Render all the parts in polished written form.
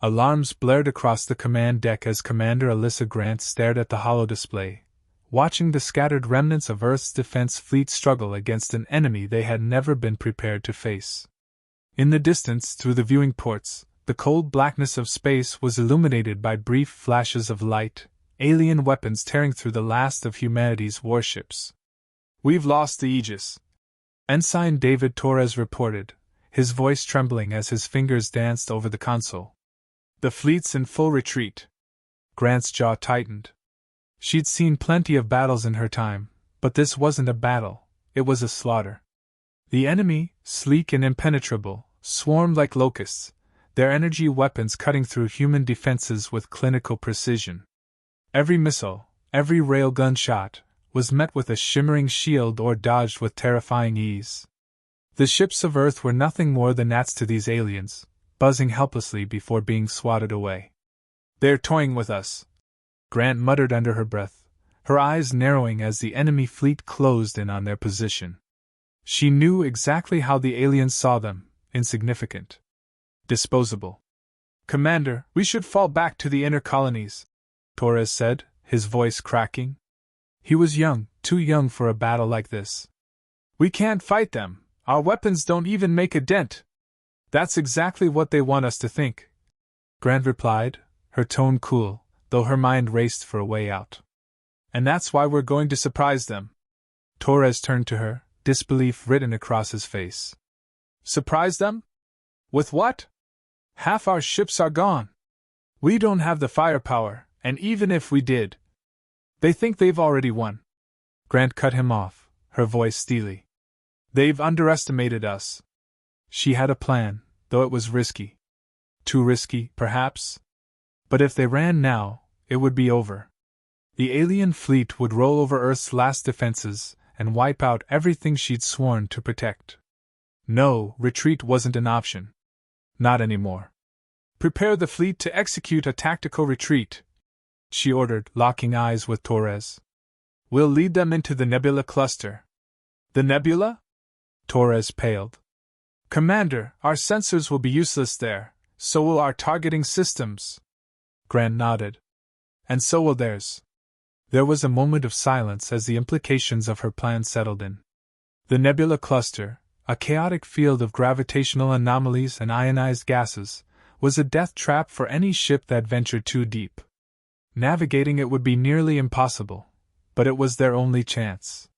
Alarms blared across the command deck as Commander Alyssa Grant stared at the holo display, watching the scattered remnants of Earth's defense fleet struggle against an enemy they had never been prepared to face. In the distance, through the viewing ports, the cold blackness of space was illuminated by brief flashes of light, alien weapons tearing through the last of humanity's warships. "We've lost the Aegis," Ensign David Torres reported, his voice trembling as his fingers danced over the console. "The fleet's in full retreat." Grant's jaw tightened. She'd seen plenty of battles in her time, but this wasn't a battle, it was a slaughter. The enemy, sleek and impenetrable, swarmed like locusts, their energy weapons cutting through human defenses with clinical precision. Every missile, every railgun shot, was met with a shimmering shield or dodged with terrifying ease. The ships of Earth were nothing more than gnats to these aliens, buzzing helplessly before being swatted away. "They're toying with us," Grant muttered under her breath, her eyes narrowing as the enemy fleet closed in on their position. She knew exactly how the aliens saw them: insignificant. Disposable. "Commander, we should fall back to the inner colonies," Torres said, his voice cracking. He was young, too young for a battle like this. "We can't fight them, our weapons don't even make a dent." "That's exactly what they want us to think," Grant replied, her tone cool, though her mind raced for a way out. "And that's why we're going to surprise them." Torres turned to her, disbelief written across his face. "Surprise them? With what? Half our ships are gone. We don't have the firepower, and even if we did, they think they've already won." Grant cut him off, her voice steely. "They've underestimated us." She had a plan, though it was risky. Too risky, perhaps? But if they ran now, it would be over. The alien fleet would roll over Earth's last defenses and wipe out everything she'd sworn to protect. No, retreat wasn't an option. Not anymore. "Prepare the fleet to execute a tactical retreat," she ordered, locking eyes with Torres. "We'll lead them into the nebula cluster." "The nebula?" Torres paled. "Commander, our sensors will be useless there, so will our targeting systems." Grant nodded. "And so will theirs." There was a moment of silence as the implications of her plan settled in. The nebula cluster, a chaotic field of gravitational anomalies and ionized gases, was a death trap for any ship that ventured too deep. Navigating it would be nearly impossible, but it was their only chance.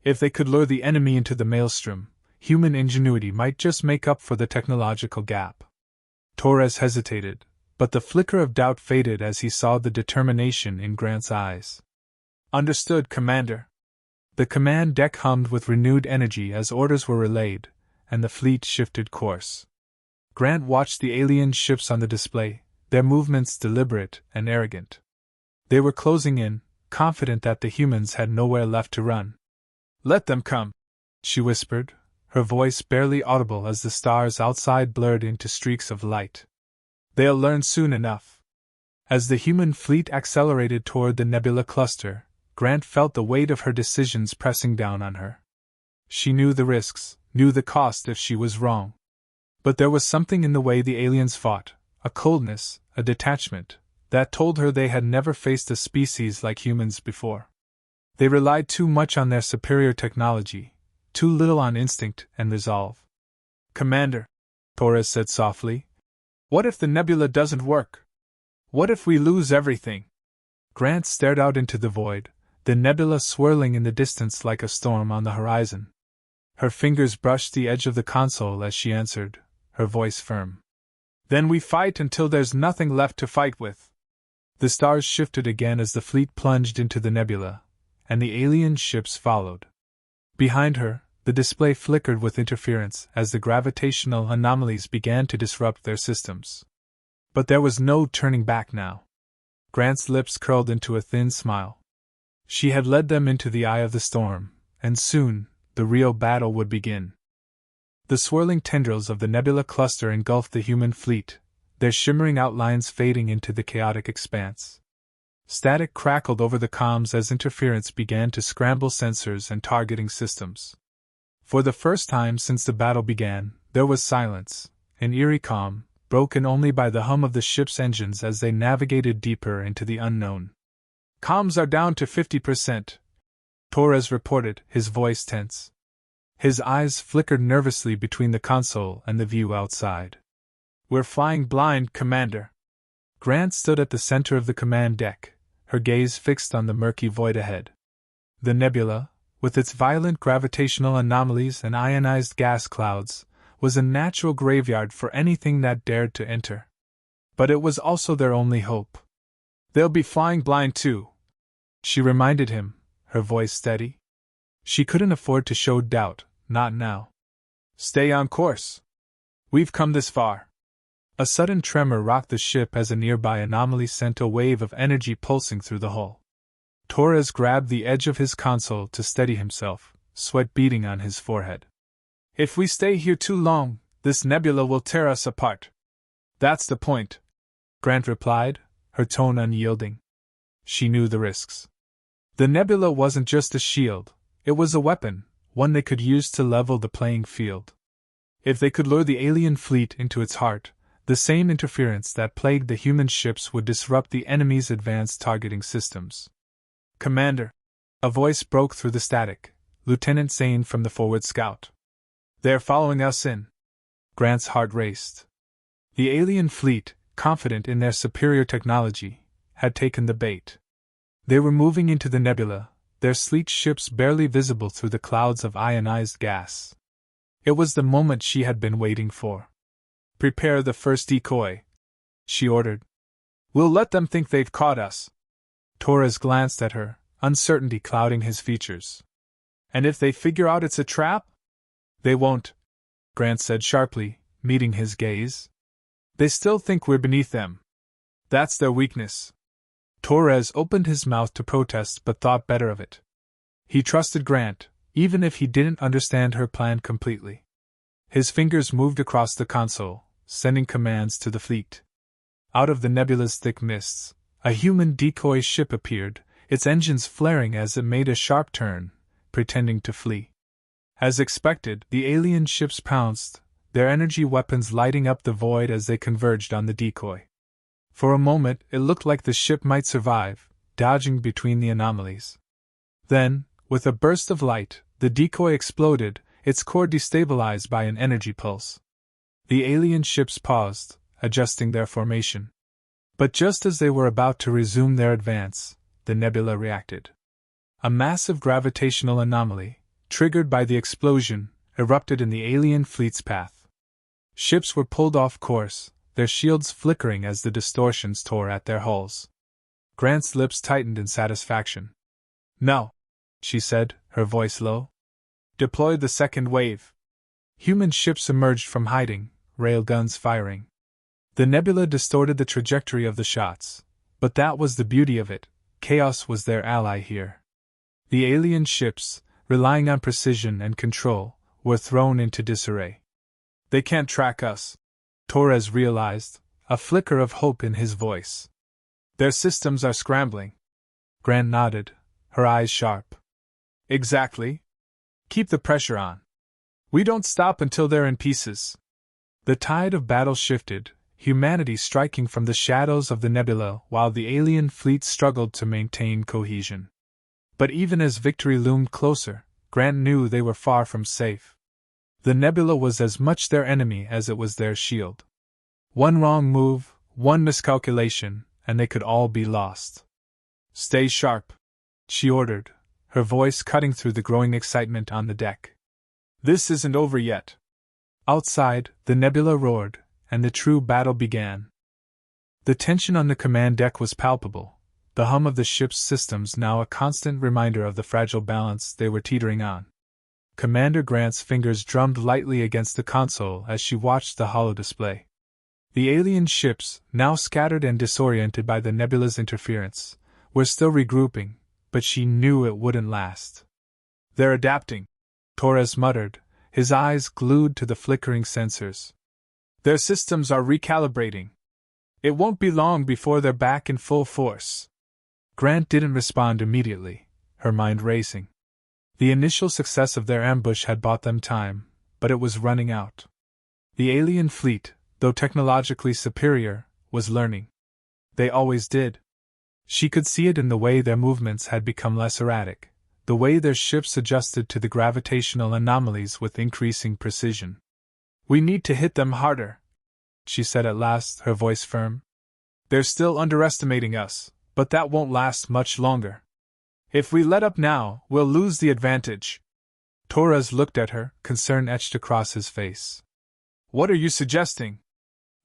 If they could lure the enemy into the maelstrom, human ingenuity might just make up for the technological gap. Torres hesitated, but the flicker of doubt faded as he saw the determination in Grant's eyes. "Understood, Commander." The command deck hummed with renewed energy as orders were relayed, and the fleet shifted course. Grant watched the alien ships on the display, their movements deliberate and arrogant. They were closing in, confident that the humans had nowhere left to run. "Let them come," she whispered, her voice barely audible as the stars outside blurred into streaks of light. "They'll learn soon enough." As the human fleet accelerated toward the nebula cluster, Grant felt the weight of her decisions pressing down on her. She knew the risks, knew the cost if she was wrong. But there was something in the way the aliens fought, a coldness, a detachment, that told her they had never faced a species like humans before. They relied too much on their superior technology, too little on instinct and resolve. "Commander," Torres said softly, "what if the nebula doesn't work? What if we lose everything?" Grant stared out into the void, the nebula swirling in the distance like a storm on the horizon. Her fingers brushed the edge of the console as she answered, her voice firm. "Then we fight until there's nothing left to fight with." The stars shifted again as the fleet plunged into the nebula, and the alien ships followed. Behind her, the display flickered with interference as the gravitational anomalies began to disrupt their systems. But there was no turning back now. Grant's lips curled into a thin smile. She had led them into the eye of the storm, and soon, the real battle would begin. The swirling tendrils of the nebula cluster engulfed the human fleet, their shimmering outlines fading into the chaotic expanse. Static crackled over the comms as interference began to scramble sensors and targeting systems. For the first time since the battle began, there was silence, an eerie calm, broken only by the hum of the ship's engines as they navigated deeper into the unknown. "Comms are down to 50%, Torres reported, his voice tense. His eyes flickered nervously between the console and the view outside. "We're flying blind, Commander." Grant stood at the center of the command deck, her gaze fixed on the murky void ahead. The nebula, with its violent gravitational anomalies and ionized gas clouds, was a natural graveyard for anything that dared to enter. But it was also their only hope. "They'll be flying blind too," she reminded him, her voice steady. She couldn't afford to show doubt, not now. "Stay on course. We've come this far." A sudden tremor rocked the ship as a nearby anomaly sent a wave of energy pulsing through the hull. Torres grabbed the edge of his console to steady himself, sweat beading on his forehead. "If we stay here too long, this nebula will tear us apart." "That's the point," Grant replied, her tone unyielding. She knew the risks. The nebula wasn't just a shield, it was a weapon, one they could use to level the playing field. If they could lure the alien fleet into its heart, the same interference that plagued the human ships would disrupt the enemy's advanced targeting systems. "Commander," a voice broke through the static, Lieutenant Zane from the forward scout. "They're following us in." Grant's heart raced. The alien fleet, confident in their superior technology, had taken the bait. They were moving into the nebula, their sleek ships barely visible through the clouds of ionized gas. It was the moment she had been waiting for. "Prepare the first decoy," she ordered. "We'll let them think they've caught us." Torres glanced at her, uncertainty clouding his features. "And if they figure out it's a trap?" "They won't," Grant said sharply, meeting his gaze. "They still think we're beneath them. That's their weakness." Torres opened his mouth to protest but thought better of it. He trusted Grant, even if he didn't understand her plan completely. His fingers moved across the console, sending commands to the fleet. Out of the nebula's thick mists, a human decoy ship appeared, its engines flaring as it made a sharp turn, pretending to flee. As expected, the alien ships pounced, their energy weapons lighting up the void as they converged on the decoy. For a moment, it looked like the ship might survive, dodging between the anomalies. Then, with a burst of light, the decoy exploded, its core destabilized by an energy pulse. The alien ships paused, adjusting their formation. But just as they were about to resume their advance, the nebula reacted. A massive gravitational anomaly, triggered by the explosion, erupted in the alien fleet's path. Ships were pulled off course, their shields flickering as the distortions tore at their hulls. Grant's lips tightened in satisfaction. "No," she said, her voice low. "Deploy the second wave." Human ships emerged from hiding, railguns firing. The nebula distorted the trajectory of the shots, but that was the beauty of it, chaos was their ally here. The alien ships, relying on precision and control, were thrown into disarray. "They can't track us," Torres realized, a flicker of hope in his voice. "Their systems are scrambling." Grant nodded, her eyes sharp. "Exactly. Keep the pressure on. We don't stop until they're in pieces." The tide of battle shifted, humanity striking from the shadows of the nebula while the alien fleet struggled to maintain cohesion. But even as victory loomed closer, Grant knew they were far from safe. The nebula was as much their enemy as it was their shield. One wrong move, one miscalculation, and they could all be lost. "Stay sharp," she ordered, her voice cutting through the growing excitement on the deck. "This isn't over yet." Outside, the nebula roared, and the true battle began. The tension on the command deck was palpable, the hum of the ship's systems now a constant reminder of the fragile balance they were teetering on. Commander Grant's fingers drummed lightly against the console as she watched the holodisplay. The alien ships, now scattered and disoriented by the nebula's interference, were still regrouping, but she knew it wouldn't last. "They're adapting," Torres muttered, his eyes glued to the flickering sensors. "Their systems are recalibrating. It won't be long before they're back in full force." Grant didn't respond immediately, her mind racing. The initial success of their ambush had bought them time, but it was running out. The alien fleet, though technologically superior, was learning. They always did. She could see it in the way their movements had become less erratic, the way their ships adjusted to the gravitational anomalies with increasing precision. "We need to hit them harder," she said at last, her voice firm. "They're still underestimating us, but that won't last much longer. If we let up now, we'll lose the advantage." Torres looked at her, concern etched across his face. "What are you suggesting?"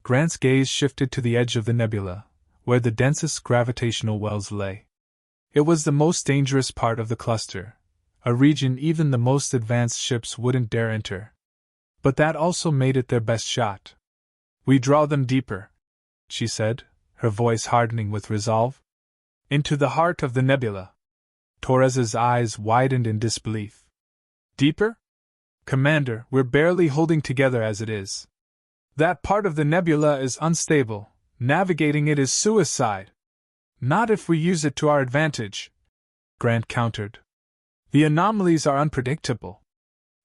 Grant's gaze shifted to the edge of the nebula, where the densest gravitational wells lay. It was the most dangerous part of the cluster, a region even the most advanced ships wouldn't dare enter. But that also made it their best shot. "We draw them deeper," she said, her voice hardening with resolve. "Into the heart of the nebula." Torres's eyes widened in disbelief. "Deeper? Commander, we're barely holding together as it is. That part of the nebula is unstable. Navigating it is suicide." "Not if we use it to our advantage," Grant countered. "The anomalies are unpredictable.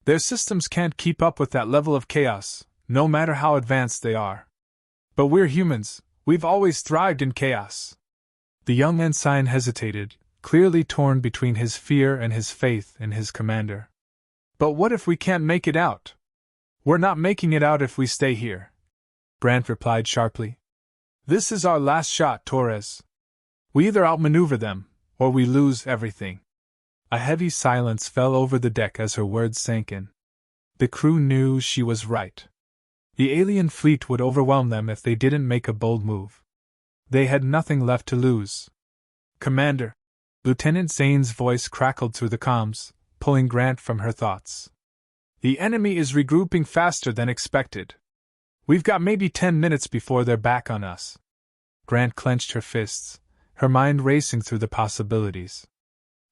Their systems can't keep up with that level of chaos, no matter how advanced they are. But we're humans, we've always thrived in chaos." The young ensign hesitated, clearly torn between his fear and his faith in his commander. "But what if we can't make it out?" "We're not making it out if we stay here," Grant replied sharply. "This is our last shot, Torres. We either outmaneuver them, or we lose everything." A heavy silence fell over the deck as her words sank in. The crew knew she was right. The alien fleet would overwhelm them if they didn't make a bold move. They had nothing left to lose. "Commander," Lieutenant Zane's voice crackled through the comms, pulling Grant from her thoughts. "The enemy is regrouping faster than expected. We've got maybe 10 minutes before they're back on us." Grant clenched her fists, her mind racing through the possibilities.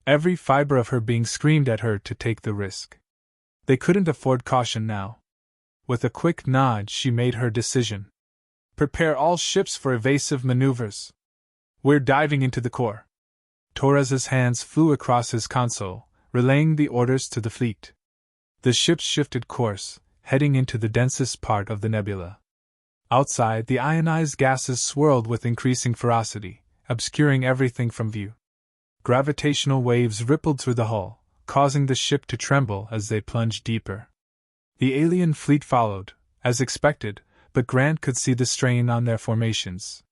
Every fiber of her being screamed at her to take the risk. They couldn't afford caution now. With a quick nod, she made her decision. "Prepare all ships for evasive maneuvers. We're diving into the core." Torres's hands flew across his console, relaying the orders to the fleet. The ships shifted course, heading into the densest part of the nebula. Outside, the ionized gases swirled with increasing ferocity, obscuring everything from view. Gravitational waves rippled through the hull, causing the ship to tremble as they plunged deeper. The alien fleet followed, as expected, but Grant could see the strain on their formations.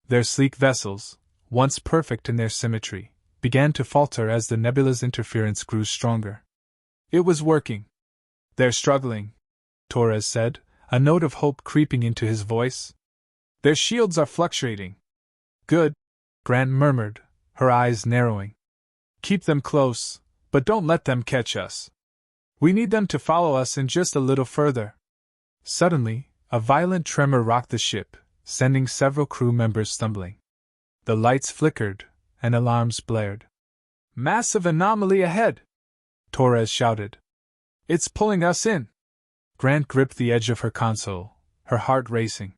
Their sleek vessels, once perfect in their symmetry, began to falter as the nebula's interference grew stronger. It was working. "They're struggling," Torres said, a note of hope creeping into his voice. "Their shields are fluctuating." "Good," Grant murmured, her eyes narrowing. "Keep them close, but don't let them catch us. We need them to follow us in just a little further." Suddenly, a violent tremor rocked the ship, sending several crew members stumbling. The lights flickered, and alarms blared. "Massive anomaly ahead!" Torres shouted. "It's pulling us in!" Grant gripped the edge of her console, her heart racing.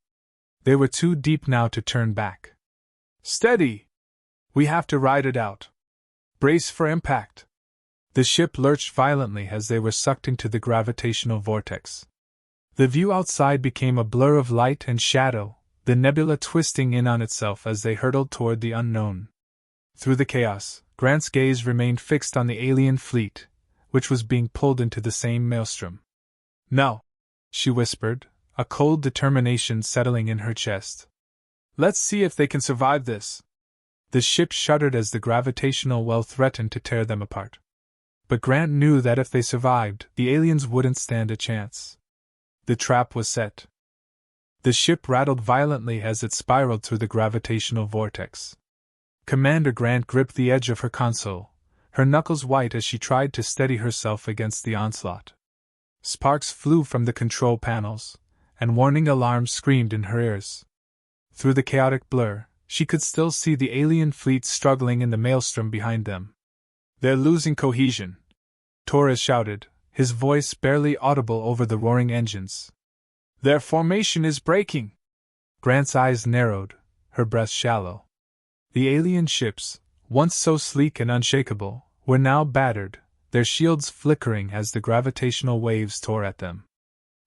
They were too deep now to turn back. "Steady! We have to ride it out. Brace for impact." The ship lurched violently as they were sucked into the gravitational vortex. The view outside became a blur of light and shadow, the nebula twisting in on itself as they hurtled toward the unknown. Through the chaos, Grant's gaze remained fixed on the alien fleet, which was being pulled into the same maelstrom. "No," she whispered, a cold determination settling in her chest. "Let's see if they can survive this." The ship shuddered as the gravitational well threatened to tear them apart. But Grant knew that if they survived, the aliens wouldn't stand a chance. The trap was set. The ship rattled violently as it spiraled through the gravitational vortex. Commander Grant gripped the edge of her console, her knuckles white as she tried to steady herself against the onslaught. Sparks flew from the control panels, and warning alarms screamed in her ears. Through the chaotic blur, she could still see the alien fleet struggling in the maelstrom behind them. "They're losing cohesion," Torres shouted, his voice barely audible over the roaring engines. "Their formation is breaking." Grant's eyes narrowed, her breath shallow. The alien ships, once so sleek and unshakable, were now battered, their shields flickering as the gravitational waves tore at them.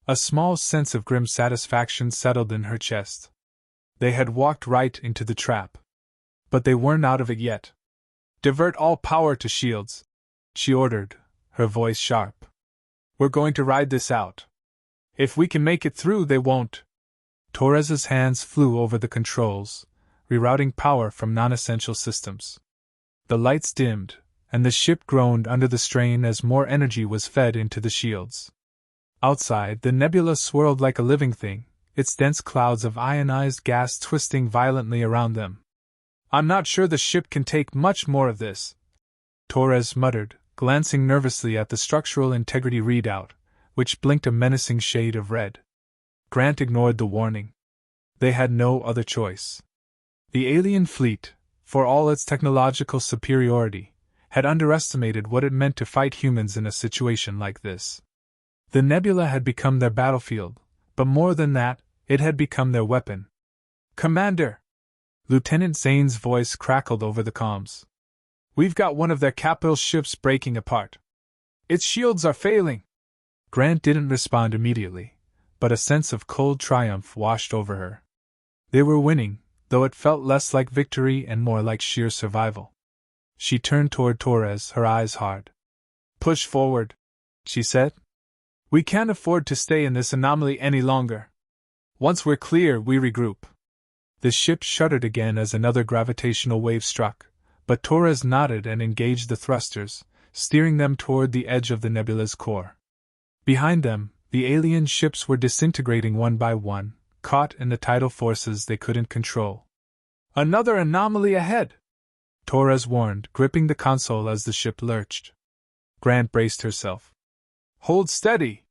A small sense of grim satisfaction settled in her chest. They had walked right into the trap. But they weren't out of it yet. "Divert all power to shields," she ordered, her voice sharp. "We're going to ride this out. If we can make it through, they won't." Torres's hands flew over the controls, rerouting power from non-essential systems. The lights dimmed, and the ship groaned under the strain as more energy was fed into the shields. Outside, the nebula swirled like a living thing, its dense clouds of ionized gas twisting violently around them. "I'm not sure the ship can take much more of this," Torres muttered, glancing nervously at the structural integrity readout, which blinked a menacing shade of red. Grant ignored the warning. They had no other choice. The alien fleet, for all its technological superiority, had underestimated what it meant to fight humans in a situation like this. The nebula had become their battlefield, but more than that, it had become their weapon. "Commander!" Lieutenant Zane's voice crackled over the comms. "We've got one of their capital ships breaking apart. Its shields are failing." Grant didn't respond immediately, but a sense of cold triumph washed over her. They were winning, though it felt less like victory and more like sheer survival. She turned toward Torres, her eyes hard. "Push forward," she said. "We can't afford to stay in this anomaly any longer. Once we're clear, we regroup." The ship shuddered again as another gravitational wave struck, but Torres nodded and engaged the thrusters, steering them toward the edge of the nebula's core. Behind them, the alien ships were disintegrating one by one, caught in the tidal forces they couldn't control. "Another anomaly ahead!" Torres warned, gripping the console as the ship lurched. Grant braced herself. "Hold steady!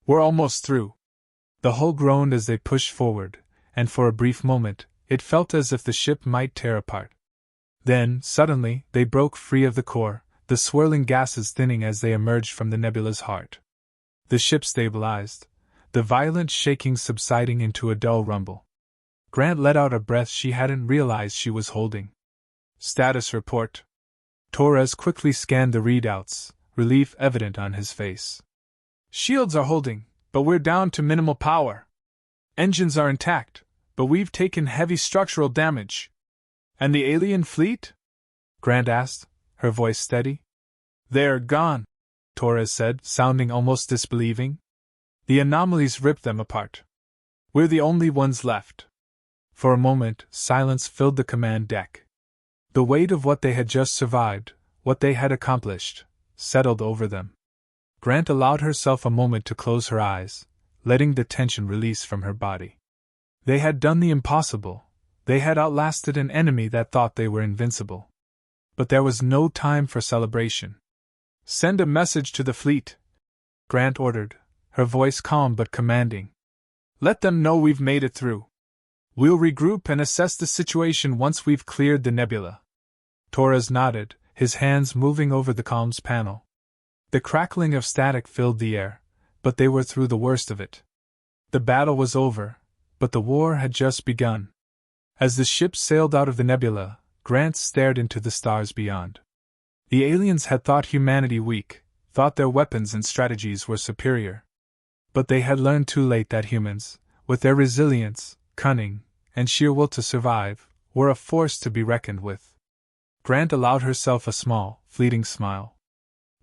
We're almost through." The hull groaned as they pushed forward, and for a brief moment, it felt as if the ship might tear apart. Then, suddenly, they broke free of the core, the swirling gases thinning as they emerged from the nebula's heart. The ship stabilized, the violent shaking subsiding into a dull rumble. Grant let out a breath she hadn't realized she was holding. "Status report." Torres quickly scanned the readouts, relief evident on his face. "Shields are holding, but we're down to minimal power. Engines are intact, but we've taken heavy structural damage." "And the alien fleet?" Grant asked, her voice steady. "They're gone," Torres said, sounding almost disbelieving. "The anomalies ripped them apart. We're the only ones left." For a moment, silence filled the command deck. The weight of what they had just survived, what they had accomplished, settled over them. Grant allowed herself a moment to close her eyes, letting the tension release from her body. They had done the impossible. They had outlasted an enemy that thought they were invincible. But there was no time for celebration. "Send a message to the fleet," Grant ordered, her voice calm but commanding. "Let them know we've made it through. We'll regroup and assess the situation once we've cleared the nebula." Torres nodded, his hands moving over the comms panel. The crackling of static filled the air, but they were through the worst of it. The battle was over, but the war had just begun. As the ship sailed out of the nebula, Grant stared into the stars beyond. The aliens had thought humanity weak, thought their weapons and strategies were superior. But they had learned too late that humans, with their resilience, cunning, and sheer will to survive, were a force to be reckoned with. Grant allowed herself a small, fleeting smile.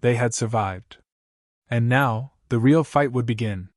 They had survived. And now, the real fight would begin.